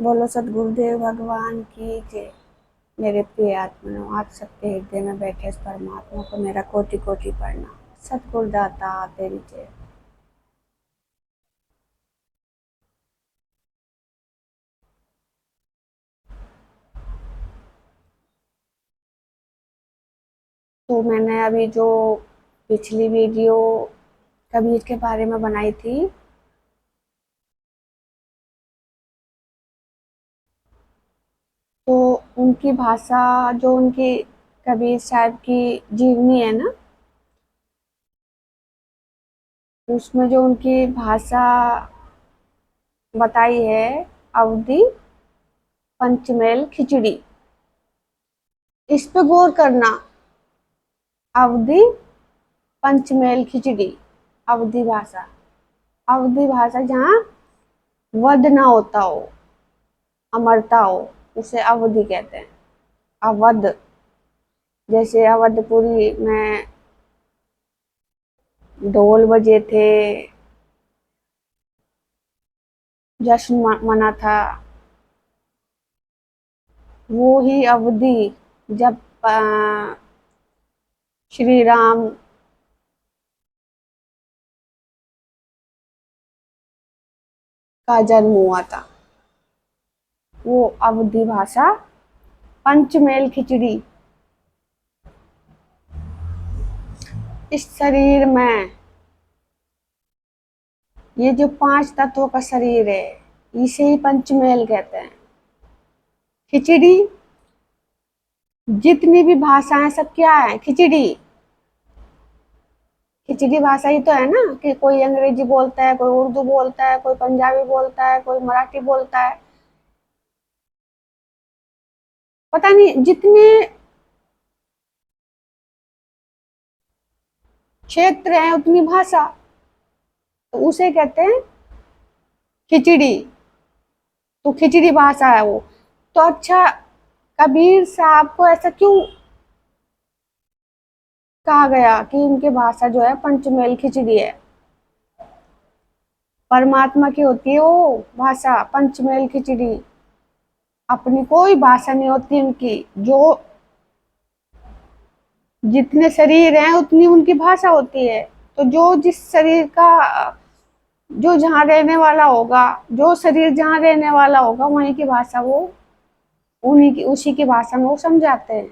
बोलो सदगुरुदेव भगवान की जय। मेरे प्रिय आत्मनो, आप सबके हृदय में बैठे इस परमात्मा को मेरा कोटि कोटि प्रणाम। सतगुरुदाता तेरी जय। तो मैंने अभी जो पिछली वीडियो कबीर के बारे में बनाई थी, तो उनकी भाषा, जो उनकी कबीर साहब की जीवनी है ना, उसमें जो उनकी भाषा बताई है, अवधि पंचमेल खिचड़ी, इस पे गौर करना। अवधि पंचमेल खिचड़ी, अवधि भाषा। अवधि भाषा जहाँ वध ना होता हो, अमरता हो, उसे अवधि कहते हैं। अवध, जैसे अवधपुरी में ढोल बजे थे, जश्न मना था, वो ही अवधि जब श्री राम का जन्म हुआ था, वो अवधि भाषा। पंचमेल खिचड़ी, इस शरीर में ये जो 5 तत्वों का शरीर है, इसे ही पंचमेल कहते हैं। खिचड़ी, जितनी भी भाषाएं सब क्या है, खिचड़ी। खिचड़ी भाषा ही तो है ना, कि कोई अंग्रेजी बोलता है, कोई उर्दू बोलता है, कोई पंजाबी बोलता है, कोई मराठी बोलता है, पता नहीं जितने क्षेत्र हैं उतनी भाषा, तो उसे कहते हैं खिचड़ी। तो खिचड़ी भाषा है वो। तो अच्छा, कबीर साहब को ऐसा क्यों कहा गया कि इनकी भाषा जो है पंचमेल खिचड़ी है? परमात्मा की होती है वो भाषा, पंचमेल खिचड़ी। अपनी कोई भाषा नहीं होती उनकी। जो जितने शरीर हैं उतनी उनकी भाषा होती है। तो जो जिस शरीर का, जो जहाँ रहने वाला होगा, जो शरीर जहाँ रहने वाला होगा, वहीं की भाषा वो, उन्हीं की, उसी की भाषा में वो समझाते हैं।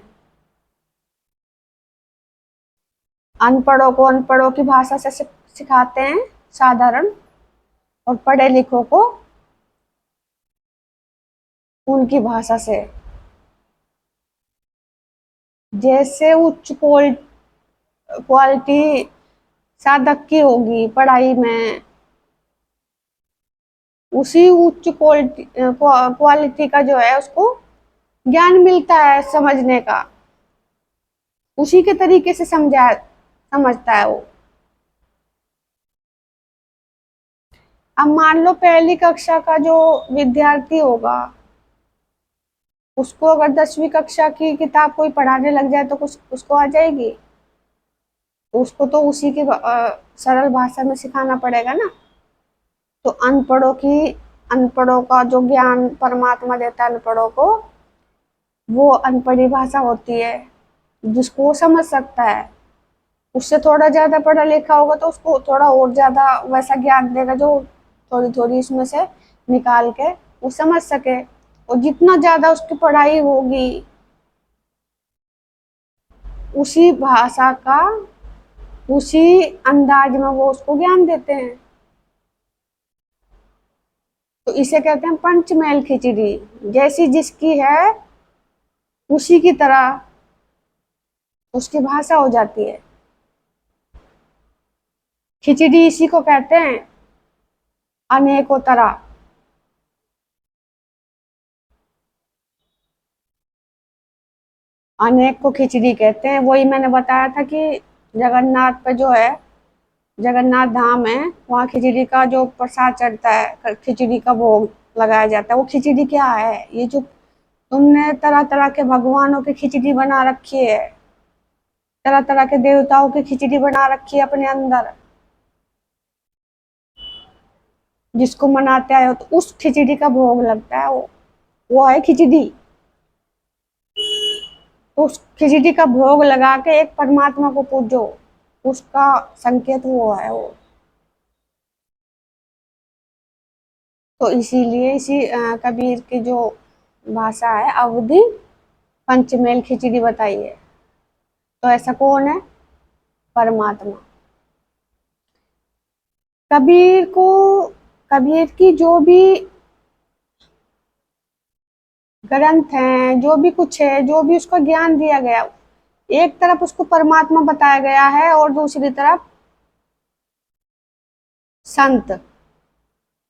अनपढ़ों को अनपढ़ों की भाषा से सिखाते हैं साधारण, और पढ़े लिखों को उनकी भाषा से। जैसे उच्च क्वालिटी साधक की होगी पढ़ाई में, उसी उच्च क्वालिटी का जो है उसको ज्ञान मिलता है समझने का, उसी के तरीके से समझता है वो। अब मान लो पहली कक्षा का जो विद्यार्थी होगा, उसको अगर 10वीं कक्षा की किताब कोई पढ़ाने लग जाए तो कुछ उसको आ जाएगी? उसको तो उसी की सरल भाषा में सिखाना पड़ेगा ना। तो अनपढ़ों का जो ज्ञान परमात्मा देता है अनपढ़ों को, वो अनपढ़ी भाषा होती है, जिसको वो समझ सकता है। उससे थोड़ा ज्यादा पढ़ा लिखा होगा तो उसको थोड़ा और ज्यादा वैसा ज्ञान देगा जो थोड़ी थोड़ी इसमें से निकाल के वो समझ सके। और जितना ज्यादा उसकी पढ़ाई होगी, उसी भाषा का, उसी अंदाज में वो उसको ज्ञान देते हैं। तो इसे कहते हैं पंचमेल खिचड़ी। जैसी जिसकी है उसी की तरह उसकी भाषा हो जाती है। खिचड़ी इसी को कहते हैं, अनेकों तरह। अनेक को खिचड़ी कहते हैं। वही मैंने बताया था कि जगन्नाथ पे जो है, जगन्नाथ धाम है, वहाँ खिचड़ी का जो प्रसाद चढ़ता है, खिचड़ी का भोग लगाया जाता है। वो खिचड़ी क्या है? ये जो तुमने तरह तरह के भगवानों की खिचड़ी बना रखी है, तरह तरह के देवताओं की खिचड़ी बना रखी है अपने अंदर, जिसको मनाते आए हो, तो उस खिचड़ी का भोग लगता है वो। वो है खिचड़ी। तो उस खिचड़ी का भोग लगा के एक परमात्मा को पूजो, उसका संकेत वो है वो। तो इसीलिए कबीर की जो भाषा है अवधि पंचमेल खिचड़ी बताई है। तो ऐसा कौन है? परमात्मा। कबीर को, कबीर की जो भी ग्रंथ हैं, जो भी कुछ है, जो भी उसको ज्ञान दिया गया, एक तरफ उसको परमात्मा बताया गया है और दूसरी तरफ संत।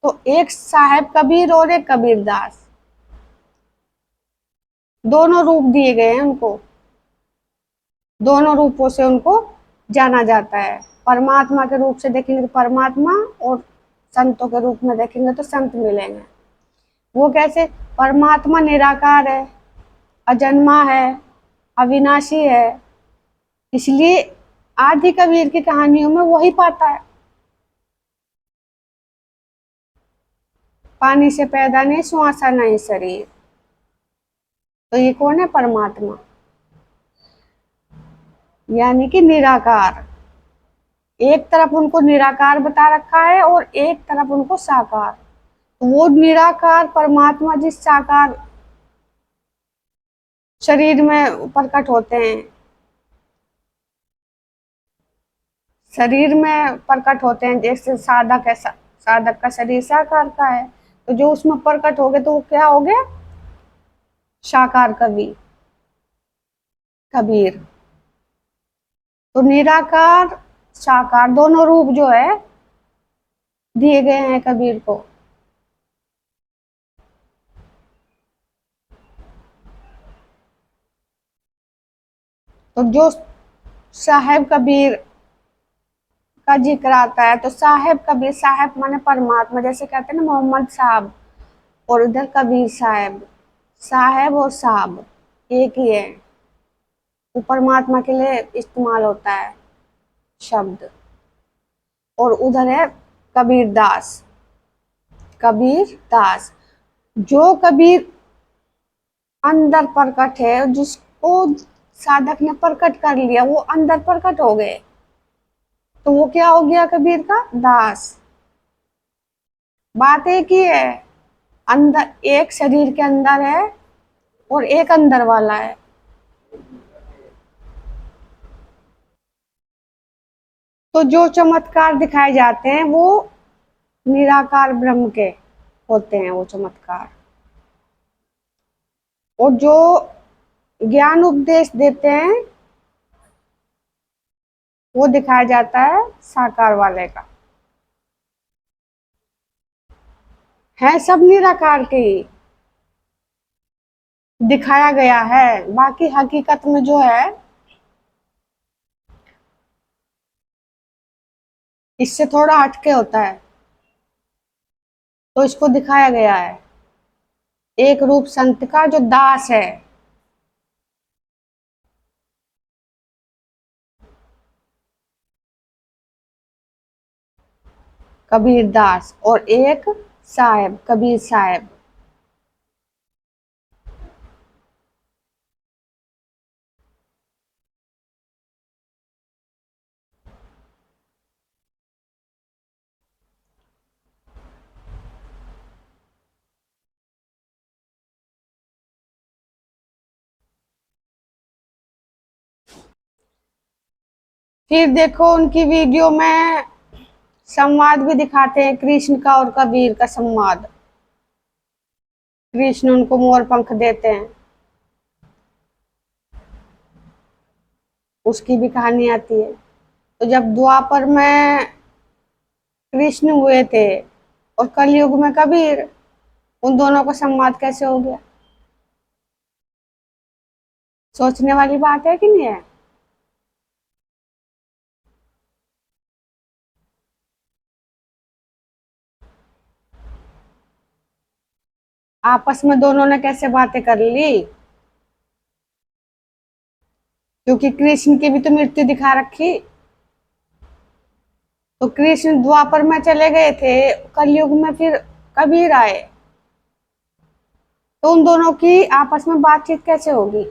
तो एक साहेब कबीर और एक कबीर दास, दोनों रूप दिए गए हैं उनको, दोनों रूपों से उनको जाना जाता है। परमात्मा के रूप से देखेंगे तो परमात्मा, और संतों के रूप में देखेंगे तो संत मिलेंगे। वो कैसे? परमात्मा निराकार है, अजन्मा है, अविनाशी है, इसलिए आदि कबीर की कहानियों में वही पाता है। पानी से पैदा नहीं, सुहासा नहीं शरीर। तो ये कौन है? परमात्मा, यानी कि निराकार। एक तरफ उनको निराकार बता रखा है और एक तरफ उनको साकार। वो निराकार परमात्मा जिस साकार शरीर में प्रकट होते हैं, शरीर में प्रकट होते हैं, जैसे साधक है, साधक का शरीर साकार का है, तो जो उसमें प्रकट हो गए तो वो क्या हो गया? साकार कवि कबीर। तो निराकार साकार दोनों रूप जो है दिए गए हैं कबीर को। तो जो साहेब कबीर का जिक्र आता है, तो साहेब कबीर, साहेब माने परमात्मा, जैसे कहते हैं ना मोहम्मद साहब, और इधर कबीर साहेब। साहेब और साहब एक ही है, वो परमात्मा के लिए इस्तेमाल होता है शब्द। और उधर है कबीर दास। कबीर दास, जो कबीर अंदर प्रकट है, जिसको साधक ने प्रकट कर लिया, वो अंदर प्रकट हो गए, तो वो क्या हो गया? कबीर का दास। बात एक ही है, अंदर एक शरीर के अंदर है और एक अंदर वाला है। तो जो चमत्कार दिखाए जाते हैं वो निराकार ब्रह्म के होते हैं, वो चमत्कार। और जो ज्ञान उपदेश देते हैं वो दिखाया जाता है साकार वाले का। है सब निराकार के ही, दिखाया गया है, बाकी हकीकत में जो है इससे थोड़ा हटके होता है, तो इसको दिखाया गया है। एक रूप संत का जो दास है, कबीर दास, और एक साहेब, कबीर साहेब। फिर देखो उनकी वीडियो में संवाद भी दिखाते हैं, कृष्ण का और कबीर का संवाद। कृष्ण उनको मोर पंख देते हैं, उसकी भी कहानी आती है। तो जब द्वापर में कृष्ण हुए थे और कलयुग में कबीर, उन दोनों का संवाद कैसे हो गया? सोचने वाली बात है कि नहीं है? आपस में दोनों ने कैसे बातें कर ली? क्योंकि कृष्ण की भी तो मृत्यु दिखा रखी। तो कृष्ण द्वापर में चले गए थे, कलयुग में फिर कबीर आए, तो उन दोनों की आपस में बातचीत कैसे होगी?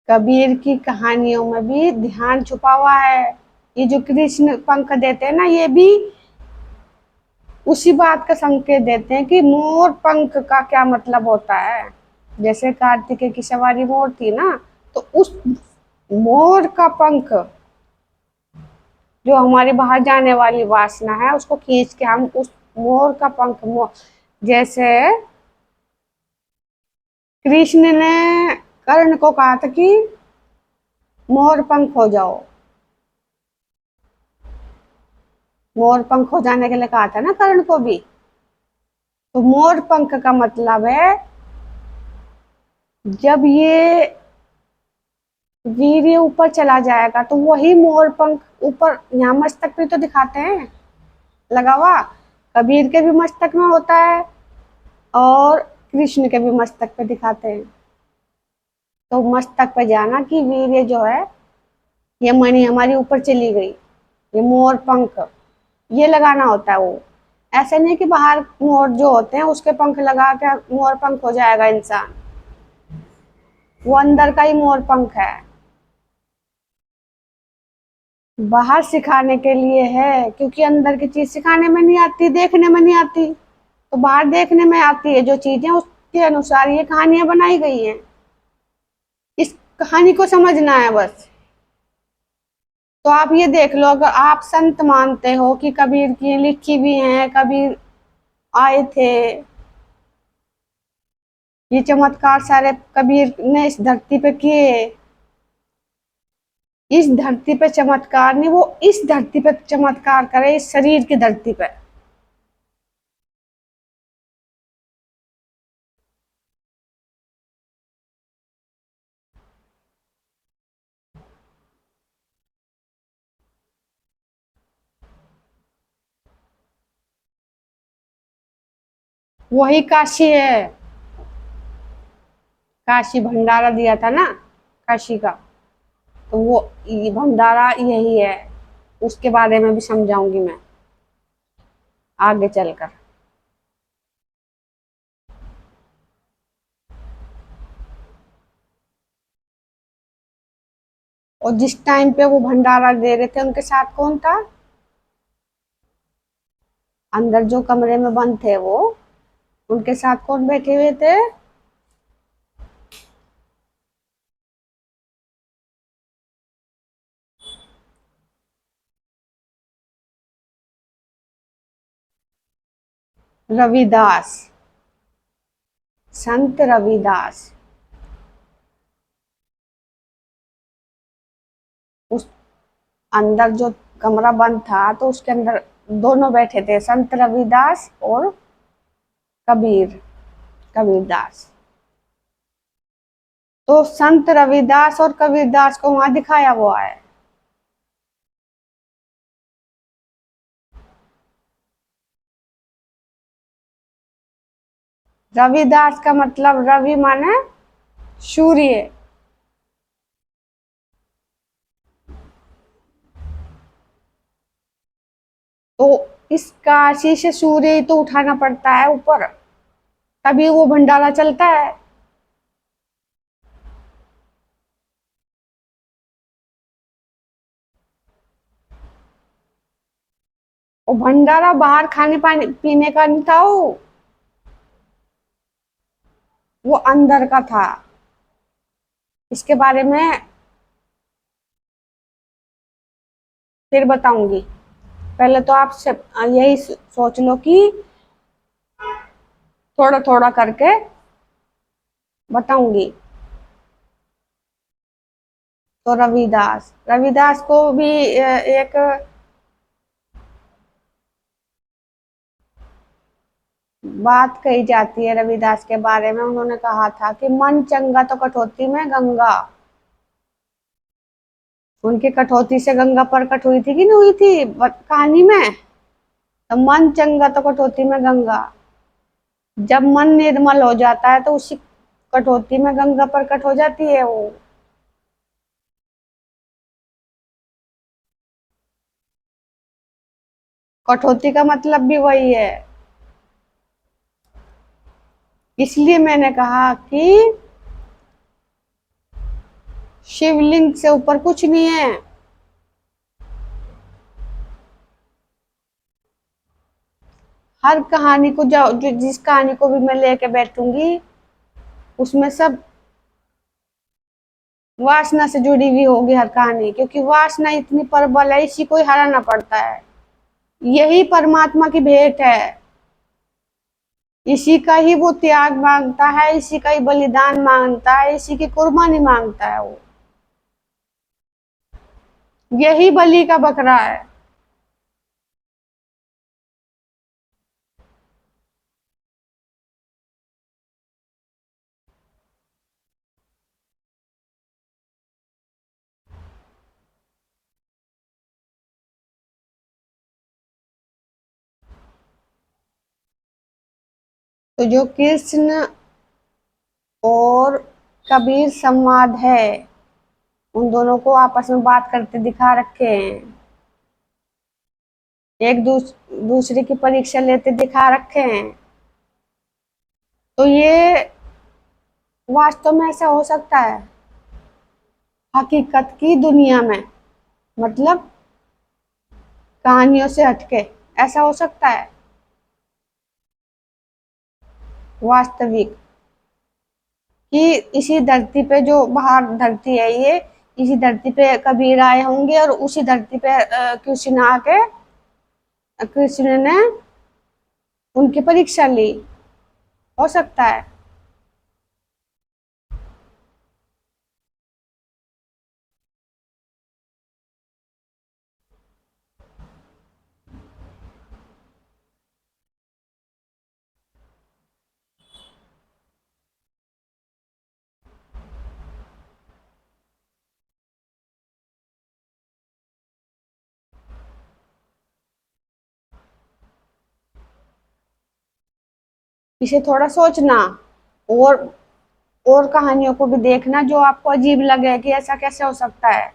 कबीर की कहानियों में भी ध्यान छुपा हुआ है। ये जो कृष्ण पंख देते हैं ना, ये भी उसी बात का संकेत देते हैं कि मोर पंख का क्या मतलब होता है। जैसे कार्तिकेय की सवारी मोर थी ना, तो उस मोर का पंख, जो हमारी बाहर जाने वाली वासना है, उसको खींच के हम उस मोर का पंख जैसे कृष्ण ने कर्ण को कहा था कि मोर पंख हो जाओ, मोर पंख हो जाने के लिए कहा था ना कर्ण को भी। तो मोर पंख का मतलब है, जब ये वीर्य ऊपर चला जाएगा तो वही मोर पंख ऊपर यहाँ मस्तक पे तो दिखाते हैं लगा हुआ। कबीर के भी मस्तक में होता है और कृष्ण के भी मस्तक पे दिखाते हैं। तो मस्तक पे जाना कि वीर्य जो है, ये मणि हमारी ऊपर चली गई, ये मोर पंख, ये लगाना होता है। वो ऐसा नहीं कि बाहर मोर जो होते हैं उसके पंख लगा के मोर पंख हो जाएगा इंसान, वो अंदर का ही मोर पंख है। बाहर सिखाने के लिए है, क्योंकि अंदर की चीज सिखाने में नहीं आती, देखने में नहीं आती। तो बाहर देखने में आती है जो चीजें, उसके अनुसार ये कहानियां बनाई गई हैं। इस कहानी को समझना है बस। तो आप ये देख लो, अगर आप संत मानते हो कि कबीर की लिखी भी हैं, कबीर आए थे, ये चमत्कार सारे कबीर ने इस धरती पे किए, इस धरती पे चमत्कार नहीं, वो इस धरती पे चमत्कार करे, इस शरीर की धरती पे। वही काशी है, काशी भंडारा दिया था ना, काशी का। तो वो ये भंडारा यही है। उसके बारे में भी समझाऊंगी मैं आगे चलकर। और जिस टाइम पे वो भंडारा दे रहे थे, उनके साथ कौन था? अंदर जो कमरे में बंद थे वो, उनके साथ कौन बैठे हुए थे? रविदास, संत रविदास। उस अंदर जो कमरा बंद था, तो उसके अंदर दोनों बैठे थे, संत रविदास और कबीर, कबीरदास। तो संत रविदास और कबीरदास को वहां दिखाया हुआ है। रविदास का मतलब, रवि माने सूर्य। तो इस काशी से सूर्य ही तो उठाना पड़ता है ऊपर, तभी वो भंडारा चलता है। वो भंडारा बाहर खाने पानी पीने का नहीं था, वो अंदर का था। इसके बारे में फिर बताऊंगी। पहले तो आप सब यही सोच लो कि थोड़ा थोड़ा करके बताऊंगी। तो रविदास, रविदास को भी एक बात कही जाती है रविदास के बारे में। उन्होंने कहा था कि मन चंगा तो कटौती में गंगा। उनकी कटौती से गंगा प्रकट हुई थी कि नहीं हुई थी कहानी में? तो मन चंगा तो कटौती में गंगा। जब मन निर्मल हो जाता है तो उसी कटौती में गंगा प्रकट हो जाती है वो। कठौती का मतलब भी वही है। इसलिए मैंने कहा कि शिवलिंग से ऊपर कुछ नहीं है। हर कहानी को जो जिस कहानी को भी मैं लेके बैठूंगी उसमें सब वासना से जुड़ी हुई होगी हर कहानी, क्योंकि वासना इतनी प्रबल है, इसी को ही हराना पड़ता है। यही परमात्मा की भेंट है, इसी का ही वो त्याग मांगता है, इसी का ही बलिदान मांगता है, इसी की कुर्बानी मांगता है वो। यही बलि का बकरा है। तो जो कृष्ण और कबीर संवाद है, उन दोनों को आपस में बात करते दिखा रखे हैं, एक दूसरे की परीक्षा लेते दिखा रखे हैं। तो ये वास्तव में ऐसा हो सकता है हकीकत की दुनिया में, मतलब कहानियों से हटके ऐसा हो सकता है वास्तविक, कि इसी धरती पे, जो बाहर धरती है ये, इसी धरती पे कबीर आए होंगे और उसी धरती पे कृष्ण आके कृष्ण ने उनकी परीक्षा ली। हो सकता है। इसे थोड़ा सोचना, और और कहानियों को भी देखना जो आपको अजीब लगे कि ऐसा कैसे हो सकता है,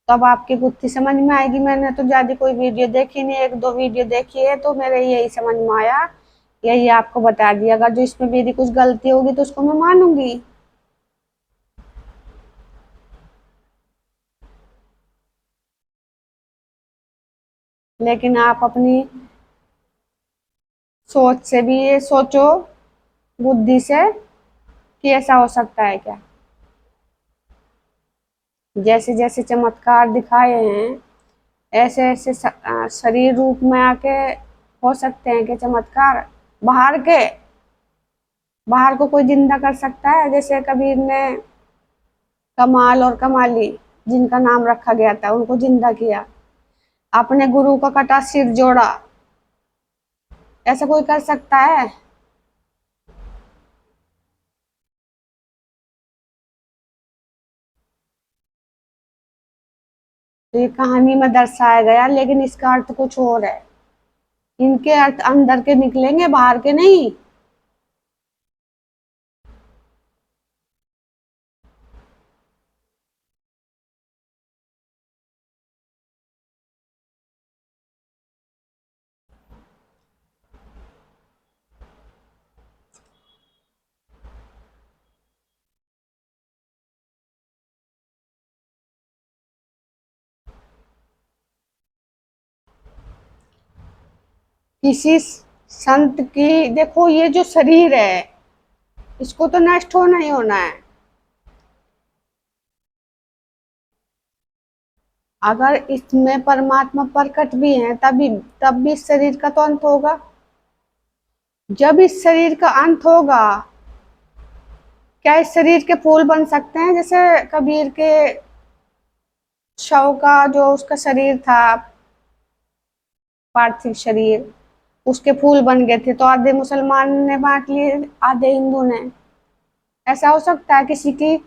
तब आपकी गुत्थी समझ में आएगी। मैंने तो ज्यादा कोई वीडियो देखी नहीं, एक दो वीडियो देखी है, तो मेरे यही समझ में आया, यही आपको बता दिया। अगर जो इसमें मेरी कुछ गलती होगी तो उसको मैं मानूंगी। लेकिन आप अपनी सोच से भी ये सोचो, बुद्धि से, कि ऐसा हो सकता है क्या। जैसे जैसे चमत्कार दिखाए हैं, ऐसे ऐसे शरीर रूप में आके हो सकते हैं कि चमत्कार। बाहर के बाहर को कोई जिंदा कर सकता है, जैसे कबीर ने कमाल और कमाली, जिनका नाम रखा गया था, उनको जिंदा किया, अपने गुरु का कटा सिर जोड़ा। ऐसा कोई कर सकता है? तो ये कहानी में दर्शाया गया, लेकिन इसका अर्थ कुछ और है। इनके अर्थ अंदर के निकलेंगे, बाहर के नहीं। किसी संत की, देखो ये जो शरीर है, इसको तो नष्ट होना ही होना है। अगर इसमें परमात्मा प्रकट भी है, तभी तब भी इस शरीर का तो अंत होगा। जब इस शरीर का अंत होगा, क्या इस शरीर के फूल बन सकते हैं? जैसे कबीर के शव का जो उसका शरीर था, पार्थिव शरीर, उसके फूल बन गए थे, तो आधे मुसलमान ने बांट लिए, आधे हिंदू ने। ऐसा हो सकता है किसी की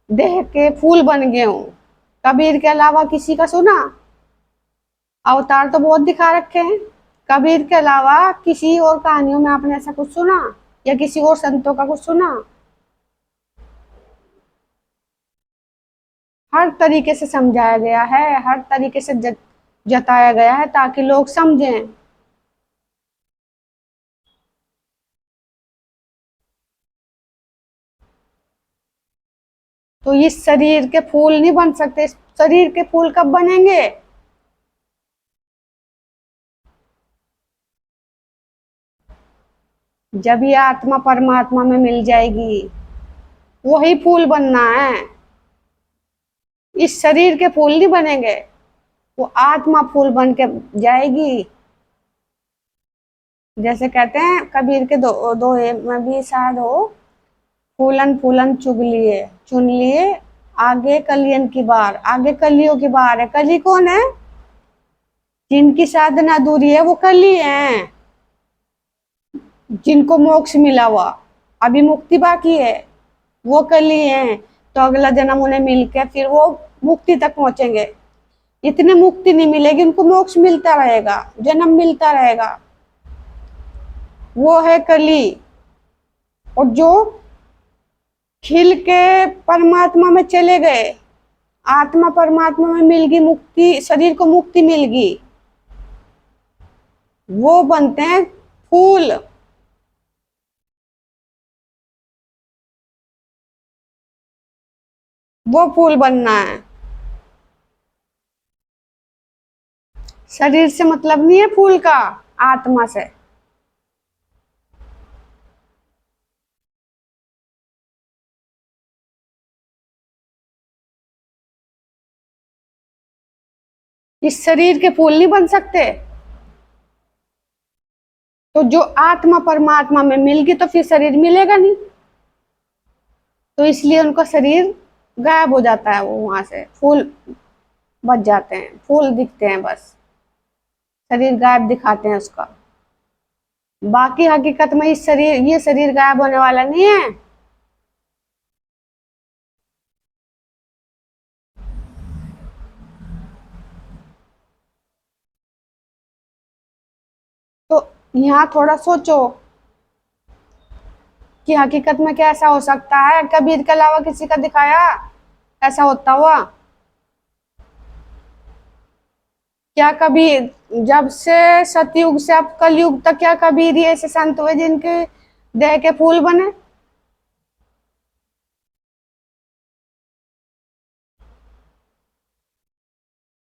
देह के फूल बन गए हों? कबीर के अलावा किसी का सुना? अवतार तो बहुत दिखा रखे हैं। कबीर के अलावा किसी और कहानियों में आपने ऐसा कुछ सुना, या किसी और संतों का कुछ सुना? हर तरीके से समझाया गया है, हर तरीके से जताया गया है ताकि लोग समझें। तो इस शरीर के फूल नहीं बन सकते। शरीर के फूल कब बनेंगे? जब ये आत्मा परमात्मा में मिल जाएगी, वही फूल बनना है। इस शरीर के फूल नहीं बनेंगे, वो आत्मा फूल बन के जाएगी। जैसे कहते हैं कबीर के दोहे में भी शायद हो, फूलन फूलन चुग लिए चुन लिए, आगे कलियन की बार। आगे कलियों की बार है। कली कौन है? जिनकी साधना अधूरी है वो कली है। जिनको मोक्ष मिला हुआ, अभी मुक्ति बाकी है, वो कली है। तो अगला जन्म उन्हें मिलके फिर वो मुक्ति तक पहुंचेंगे। इतने मुक्ति नहीं मिलेगी, उनको मोक्ष मिलता रहेगा, जन्म मिलता रहेगा। वो है कली। और जो खिल के परमात्मा में चले गए, आत्मा परमात्मा में मिल गई, मुक्ति, शरीर को मुक्ति मिल गई, वो बनते हैं फूल। वो फूल बनना है। शरीर से मतलब नहीं है फूल का, आत्मा से। इस शरीर के फूल नहीं बन सकते। तो जो आत्मा परमात्मा में मिल गई तो फिर शरीर मिलेगा नहीं। तो इसलिए उनका शरीर गायब हो जाता है, वो वहां से फूल बच जाते हैं, फूल दिखते हैं बस, शरीर गायब दिखाते हैं उसका। बाकी हकीकत में इस शरीर, ये शरीर गायब होने वाला नहीं है। तो यहाँ थोड़ा सोचो कि हकीकत में क्या ऐसा हो सकता है? कबीर के अलावा किसी का दिखाया ऐसा होता हुआ? क्या कभी, जब से सतयुग से अब कलयुग तक, क्या कबीर ही ऐसे संत हुए जिनके देह के फूल बने?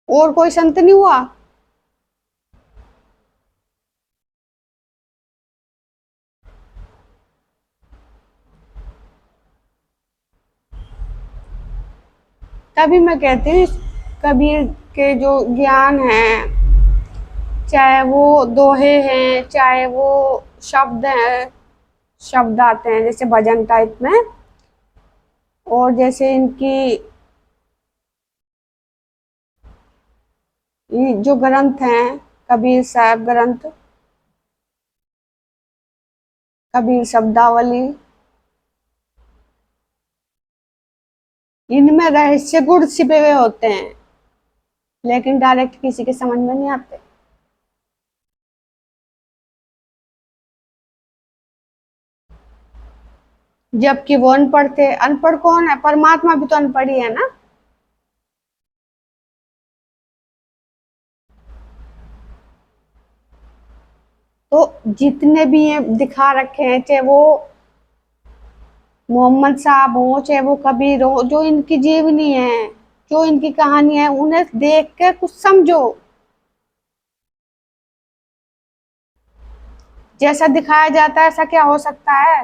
और कोई संत नहीं हुआ? तभी मैं कहती हूँ कबीर के जो ज्ञान है, चाहे वो दोहे हैं, चाहे वो शब्द हैं, शब्द आते हैं जैसे भजन टाइप में, और जैसे इनकी ये जो ग्रंथ हैं, कबीर साहब ग्रंथ, कबीर शब्दावली, इनमें रहस्य गुण छिपे हुए होते हैं, लेकिन डायरेक्ट किसी के समझ में नहीं आते। जबकि वो अनपढ़ थे। अनपढ़ कौन है? परमात्मा भी तो अनपढ़ ही है ना। तो जितने भी ये दिखा रखे हैं, चाहे वो मोहम्मद साहब हो, चाहे वो कबीर हो, जो इनकी जीवनी है, जो इनकी कहानी है, उन्हें देख के कुछ समझो। जैसा दिखाया जाता है ऐसा क्या हो सकता है?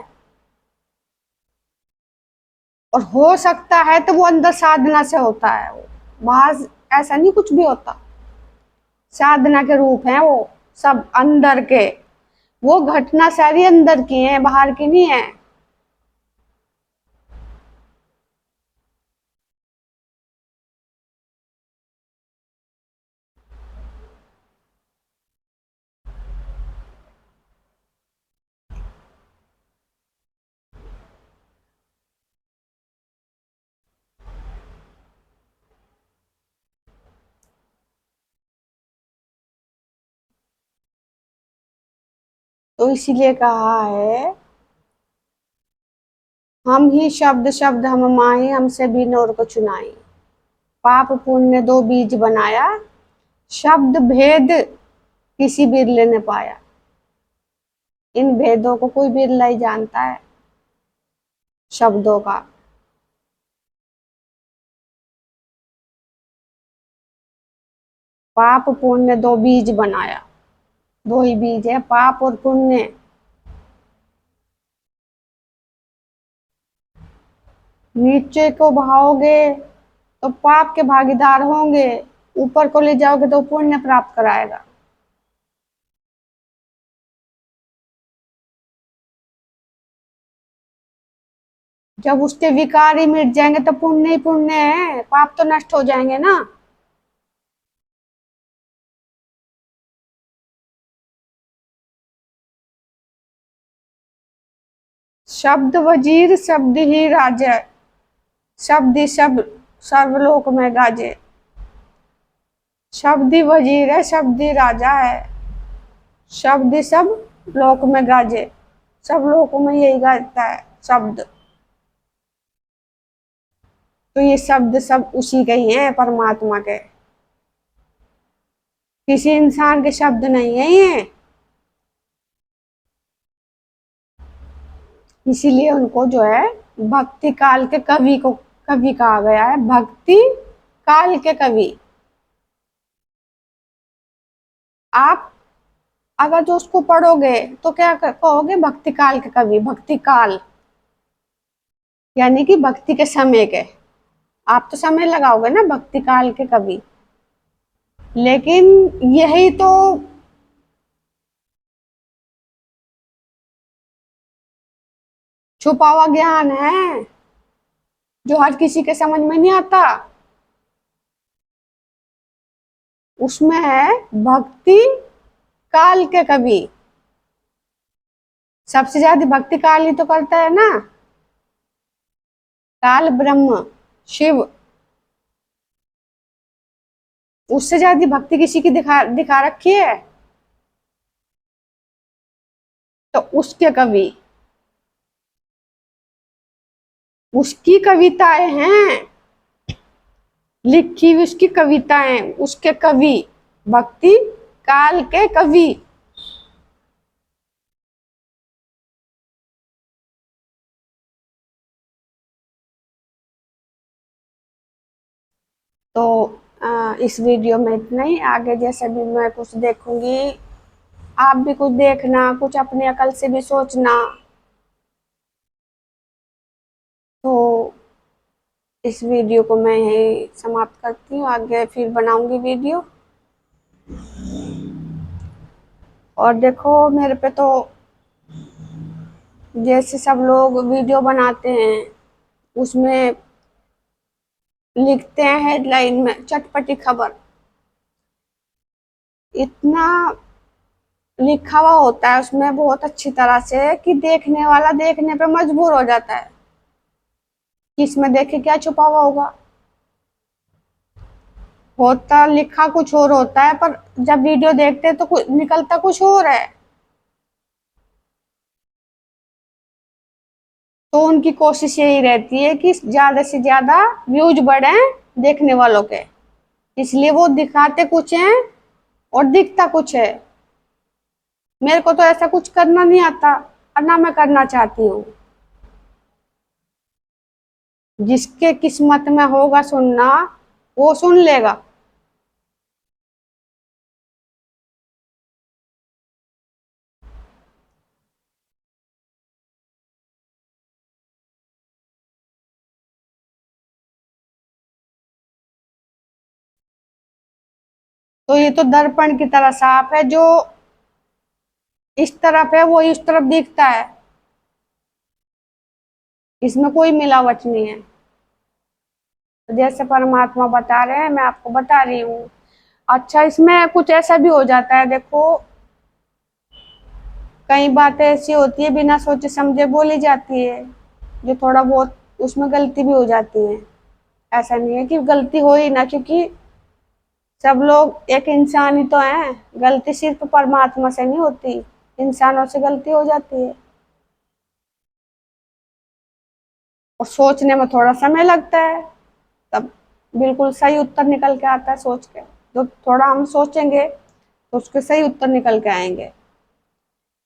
और हो सकता है तो वो अंदर साधना से होता है, वो बाहर ऐसा नहीं कुछ भी होता। साधना के रूप हैं वो सब, अंदर के। वो घटना सारी अंदर की है, बाहर की नहीं है। तो इसीलिए कहा है, हम ही शब्द शब्द हम माही, हमसे भी नौर को चुनाई। पाप पुण्य दो बीज बनाया, शब्द भेद किसी बिरले ने पाया। इन भेदों को कोई बिरला ही जानता है, शब्दों का। पाप पुण्य दो बीज बनाया। दो ही बीज है, पाप और पुण्य। नीचे को बहाओगे तो पाप के भागीदार होंगे, ऊपर को ले जाओगे तो पुण्य प्राप्त कराएगा। जब उसके विकार ही मिट जाएंगे तो पुण्य ही पुण्य है, पाप तो नष्ट हो जाएंगे ना। शब्द वजीर शब्द ही राजा, शब्द ही सब सर्वलोक में गाजे। शब्द ही वजीर है, शब्द ही राजा है, शब्द ही सब लोक में गाजे। सब लोकों में यही गाजता है शब्द। तो ये शब्द सब उसी के ही हैं, परमात्मा के। किसी इंसान के शब्द नहीं है ये। इसीलिए उनको जो है भक्ति काल के कवि को कवि कहा गया है। भक्ति काल के कवि। आप अगर जो उसको पढ़ोगे तो क्या कहोगे? भक्ति काल के कवि। भक्ति काल यानी कि भक्ति के समय के। आप तो समय लगाओगे ना, भक्ति काल के कवि। लेकिन यही तो छुपा हुआ ज्ञान है जो हर किसी के समझ में नहीं आता। उसमें है भक्ति काल के कवि। सबसे ज्यादा भक्ति काल ही तो करता है ना। काल ब्रह्म शिव, उससे ज्यादा भक्ति किसी की दिखा दिखा रखी है? तो उसके कवि, उसकी कविताएं हैं, लिखी हुई उसकी कविताएं, उसके कवि, भक्ति काल के कवि। तो इस वीडियो में इतना ही। आगे जैसे भी मैं कुछ देखूंगी, आप भी कुछ देखना, कुछ अपनी अकल से भी सोचना। तो इस वीडियो को मैं यही समाप्त करती हूँ, आगे फिर बनाऊंगी वीडियो। और देखो मेरे पे तो जैसे सब लोग वीडियो बनाते हैं उसमें लिखते हैं हेडलाइन में चटपटी खबर। इतना लिखा हुआ होता है उसमें बहुत अच्छी तरह से कि देखने वाला देखने पे मजबूर हो जाता है कि इसमें देखे क्या छुपा हुआ होगा। होता लिखा कुछ और होता है, पर जब वीडियो देखते हैं तो निकलता कुछ और है। तो उनकी कोशिश यही रहती है कि ज्यादा से ज्यादा व्यूज बढ़े देखने वालों के, इसलिए वो दिखाते कुछ हैं और दिखता कुछ है। मेरे को तो ऐसा कुछ करना नहीं आता और ना मैं करना चाहती हूँ। जिसके किस्मत में होगा सुनना वो सुन लेगा। तो ये तो दर्पण की तरह साफ है, जो इस तरफ है वो इस तरफ दिखता है, इसमें कोई मिलावट नहीं है। तो जैसे परमात्मा बता रहे हैं मैं आपको बता रही हूँ। अच्छा, इसमें कुछ ऐसा भी हो जाता है, देखो कई बातें ऐसी होती है बिना सोचे समझे बोली जाती है, जो थोड़ा बहुत उसमें गलती भी हो जाती है। ऐसा नहीं है कि गलती हो ही ना, क्योंकि सब लोग एक इंसान ही तो हैं। गलती सिर्फ परमात्मा से नहीं होती, इंसानों से गलती हो जाती है। और सोचने में थोड़ा समय लगता है, तब बिल्कुल सही उत्तर निकल के आता है सोच के। तो थोड़ा हम सोचेंगे तो उसके सही उत्तर निकल के आएंगे।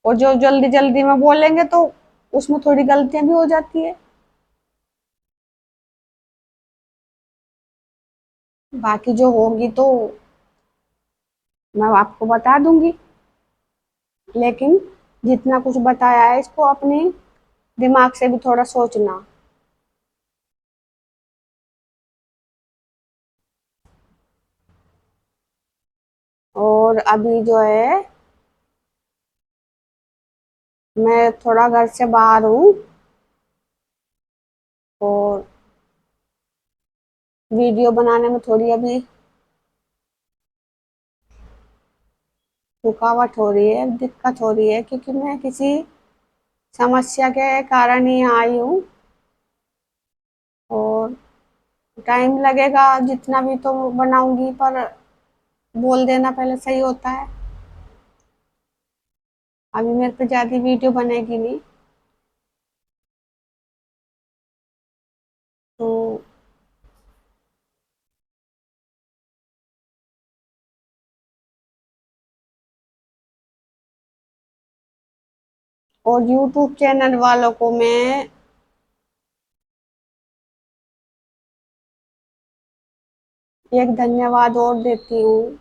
और जो जल्दी जल्दी में बोलेंगे तो उसमें थोड़ी गलतियां भी हो जाती है। बाकी जो होगी तो मैं आपको बता दूंगी, लेकिन जितना कुछ बताया है इसको अपनी दिमाग से भी थोड़ा सोचना। और अभी जो है मैं थोड़ा घर से बाहर हूँ, और वीडियो बनाने में थोड़ी अभी रुकावट हो रही है, दिक्कत हो रही है, क्योंकि मैं किसी समस्या के कारण ही यहाँ आई हूँ। और टाइम लगेगा जितना भी तो बनाऊंगी, पर बोल देना पहले सही होता है। अभी मेरे पे ज्यादा वीडियो बनेगी नहीं, तो और यूट्यूब चैनल वालों को मैं एक धन्यवाद और देती हूँ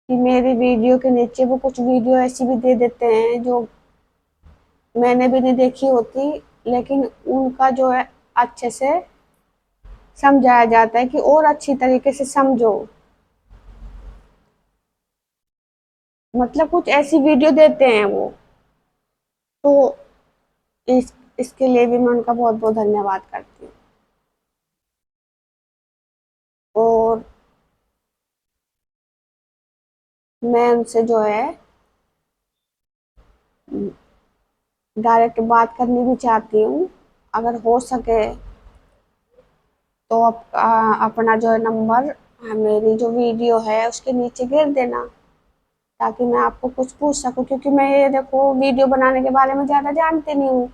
कि मेरी वीडियो के नीचे वो कुछ वीडियो ऐसी भी दे देते हैं जो मैंने भी नहीं देखी होती, लेकिन उनका जो है अच्छे से समझाया जाता है कि और अच्छी तरीके से समझो। मतलब कुछ ऐसी वीडियो देते हैं वो, तो इसके लिए भी मैं उनका बहुत बहुत धन्यवाद करती हूँ। और मैं उनसे जो है डायरेक्ट बात करनी भी चाहती हूँ। अगर हो सके तो अपना जो है नंबर मेरी जो वीडियो है उसके नीचे गिर देना, ताकि मैं आपको कुछ पूछ सकूं, क्योंकि मैं ये देखो वीडियो बनाने के बारे में ज़्यादा जानती नहीं हूँ।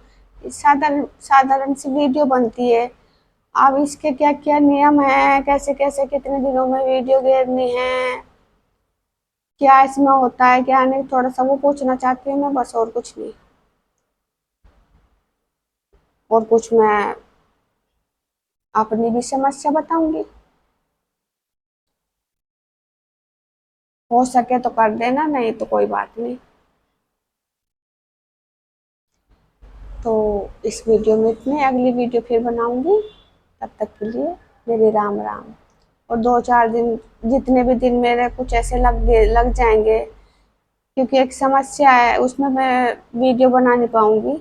साधारण साधारण सी वीडियो बनती है। अब इसके क्या क्या नियम है, कैसे कैसे कितने दिनों में वीडियो गिरनी है, क्या इसमें होता है क्या नहीं, थोड़ा सा वो पूछना चाहती हूँ मैं, बस और कुछ नहीं। और कुछ मैं अपनी भी समस्या बताऊंगी। हो सके तो कर देना, नहीं तो कोई बात नहीं। तो इस वीडियो में इतने, अगली वीडियो फिर बनाऊंगी। तब तक के लिए मेरे राम राम। और 2-4 दिन, जितने भी दिन मेरे कुछ ऐसे लग जाएंगे, क्योंकि एक समस्या है उसमें मैं वीडियो बना नहीं पाऊंगी,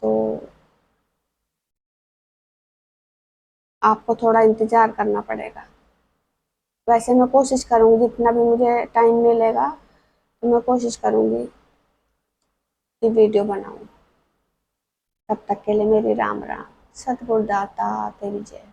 तो आपको थोड़ा इंतजार करना पड़ेगा। वैसे मैं कोशिश करूंगी जितना भी मुझे टाइम मिलेगा, तो मैं कोशिश करूंगी कि वीडियो बनाऊं। तब तक के लिए मेरी राम राम। सतगुरु दाता तेरी जय।